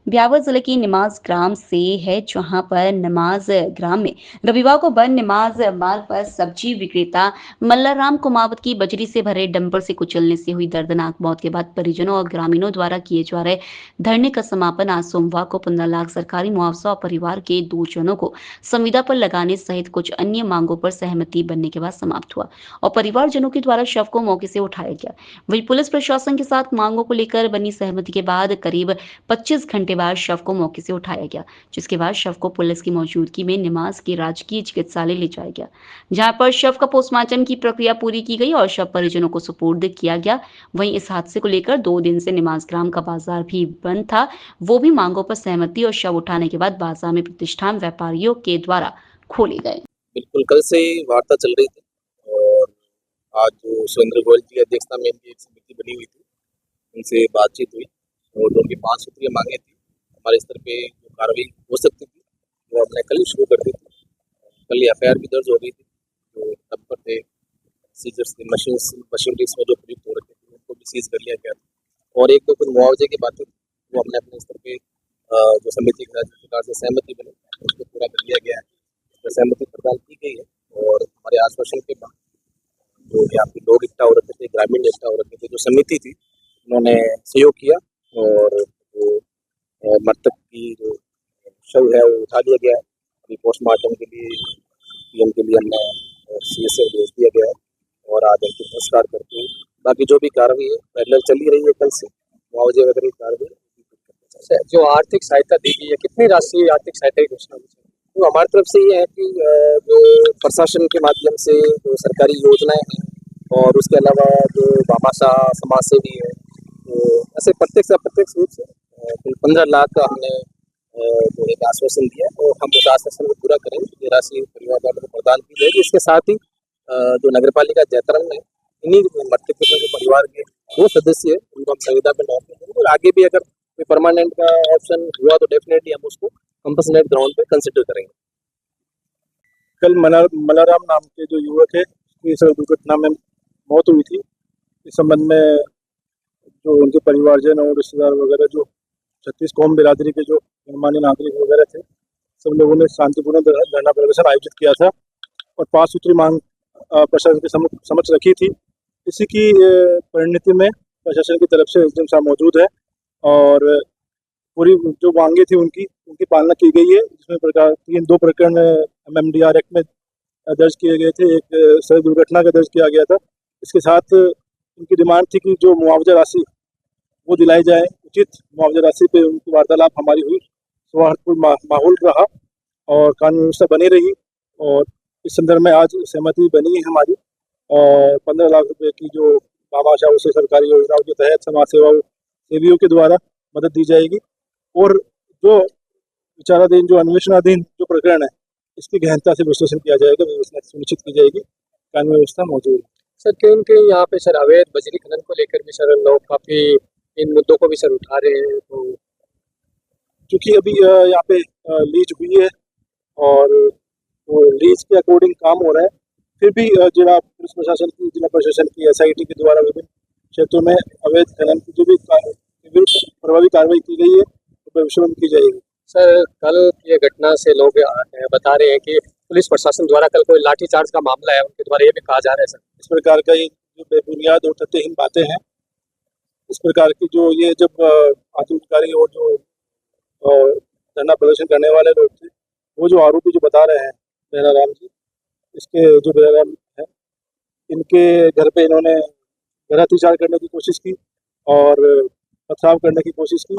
ब्यावर जिले की नमाज ग्राम से है, जहां पर नमाज ग्राम में रविवार को बंद नमाज मार्ग पर सब्जी विक्रेता मल्लाराम कुमावत की बजरी से भरे डंपर से कुचलने से हुई दर्दनाक मौत के बाद परिजनों और ग्रामीणों द्वारा किए जा रहे धरने का समापन आज सोमवार को 15 लाख सरकारी मुआवजा और परिवार के 2 जनों को संविदा पर लगाने सहित कुछ अन्य मांगों पर सहमति बनने के बाद समाप्त हुआ और परिवारजनों के द्वारा शव को मौके से उठाया गया। वहीं पुलिस प्रशासन के साथ मांगों को लेकर बनी सहमति के बाद करीब 25 घंटे बाद शव को मौके से उठाया गया, जिसके बाद शव को पुलिस की मौजूदगी में निमाज के राजकीय चिकित्सालय ले जाया गया, जहां पर शव का पोस्टमार्टम की प्रक्रिया पूरी की गई और शव परिजनों को सुपुर्द किया गया। वहीं इस हादसे को लेकर 2 दिन से निमाज ग्राम का बाजार भी बंद था, वो भी मांगों पर सहमति और शव उठाने के बाद बाजार में प्रतिष्ठान व्यापारियों के द्वारा खोले गए। बिल्कुल, कल से ही वार्ता चल रही थी और आज जो सुरेंद्र गोयल की अध्यक्षता में इनकी एक समिति बनी हुई थी, उनसे बातचीत हुई और उनकी 5 सूत्रीय मांगे थी। हमारे स्तर पे जो कार्रवाई हो सकती थी वो हमने कल ही शुरू कर दी थी। कल एफआईआर भी दर्ज हो गई थी, जो तब पर थे सीजर्स की मशीनरीज में जो प्रयुक्त हो रखे थे उनको भी सीज कर लिया गया था और एक दो कुछ मुआवजे की बातें थी वो हमने अपने स्तर पे जो समिति के प्रकार से सहमति बनी उसको पूरा कर लिया गया है, सहमति प्रदान की गई है और हमारे आश्वासन के बाद जो यहाँ पे लोग इकट्ठा हो रखे थे, ग्रामीण इकट्ठा हो रखे थे, जो समिति थी उन्होंने सहयोग किया और जो मृतक की जो शव है वो उठा लिया गया है। अभी पोस्टमार्टम के लिए पीएम के लिए हमने सीएसए भेज दिया गया है और आज अंतिम संस्कार करके बाकी जो भी कार्रवाई है पैरेलल चली रही है। कल से मुआवजे वगैरह की कार्रवाई जो आर्थिक सहायता दी गई है, कितनी राशि आर्थिक सहायता की घोषणा? तो हमारी तरफ से ये है कि जो प्रशासन के माध्यम से जो सरकारी योजनाएं हैं और उसके अलावा जो भामाशाह समाज सेवी है, तो ऐसे प्रत्यक्ष अप्रत्यक्ष रूप से कुल 15 लाख का हमने जो एक आश्वासन दिया और हम उस आश्वासन को पूरा करेंगे। ये राशि परिवार वालों को प्रदान की जाएगी। इसके साथ ही जो नगर पालिका जैतरन में इन्हीं मृतक के जो परिवार के 2 सदस्य है उनको हम संविदा में नौकरी देंगे और आगे भी अगर कोई परमानेंट का ऑप्शन हुआ तो डेफिनेटली हम उसको कंपसनेट ग्राउंड पे कंसिडर करेंगे। कल मलाराम नाम के जो युवक है उसकी सड़क दुर्घटना में मौत हुई थी। इस संबंध में जो उनके परिवारजन और रिश्तेदार वगैरह जो 36 कौम बिरादरी के जो गणमान्य नागरिक वगैरह थे, सब लोगों ने शांतिपूर्ण धरना प्रदर्शन आयोजित किया था और 5 सूत्री मांग प्रशासन के समक्ष रखी थी। इसी की परिणति में प्रशासन की तरफ से एसडीएम साहब मौजूद है और पूरी जो मांगे थी उनकी पालना की गई है। जिसमें 2 प्रकरण MMDR एक्ट में दर्ज किए गए थे, एक सड़क दुर्घटना का दर्ज किया गया था। इसके साथ उनकी डिमांड थी कि जो मुआवजा राशि वो दिलाई जाए, उचित मुआवजा राशि पे उनकी वार्तालाप हमारी हुई, सौहार्दपूर्ण माहौल रहा और कानून व्यवस्था बनी रही और इस संदर्भ में आज सहमति बनी है हमारी और 15 लाख रुपए की जो भामाशाह से सरकारी योजनाओं के तहत समाज सेवियों के द्वारा मदद दी जाएगी और जो विचाराधीन जो अन्वेषणाधीन जो प्रकरण है इसकी गहनता से विश्लेषण किया जाएगा, व्यवस्था सुनिश्चित की जाएगी, कानून व्यवस्था मौजूद है। सर क्योंकि यहाँ पे सर अवैध बजरी खनन को लेकर भी सर लोग काफी इन मुद्दों को भी सर उठा रहे हैं, तो क्योंकि अभी यहाँ पे लीज हुई है और वो लीज के अकॉर्डिंग काम हो रहा है, फिर भी जिला प्रशासन की SIT के द्वारा विभिन्न क्षेत्रों में अवैध खनन की जो भी प्रभावी कार्रवाई की गई है तो विश्लेषण की जाएगी। सर कल ये घटना से लोग बता रहे हैं कि पुलिस प्रशासन द्वारा कल कोई लाठीचार्ज का मामला है, उनके द्वारा ये भी कहा जा रहा है सर इस प्रकार का ये जो बेबुनियाद और तथ्यहीन बातें हैं, इस प्रकार की जो ये जब आंदोलनकारी और जो धरना प्रदर्शन करने वाले लोग थे वो जो आरोपी जो बता रहे हैं बेराराम जी, इसके जो बेराराम है इनके घर पे इन्होंने लाठीचार्ज करने की कोशिश की और पथराव करने की कोशिश की।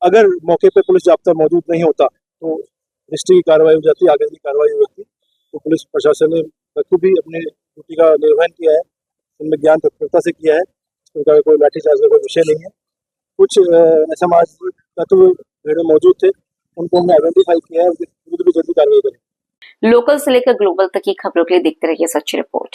अगर मौके पे पुलिस जाब्ता मौजूद नहीं होता तो रजिस्ट्री की कार्रवाई हो जाती, आगे की कार्रवाई हो जाती। तो पुलिस प्रशासन ने बखूबी अपनी ड्यूटी का निर्वहन किया है, उनमें ज्ञान तत्परता से किया है। इस प्रकार कोई लाठीचार्ज का कोई विषय नहीं है। कुछ असामाजिक तत्व भीड़ मौजूद थे, उनको हमने आइडेंटिफाई किया है, उनकी भी जल्दी कार्रवाई करें। लोकल से लेकर ग्लोबल तक की खबरों के लिए देखते रहिए सच्ची रिपोर्ट।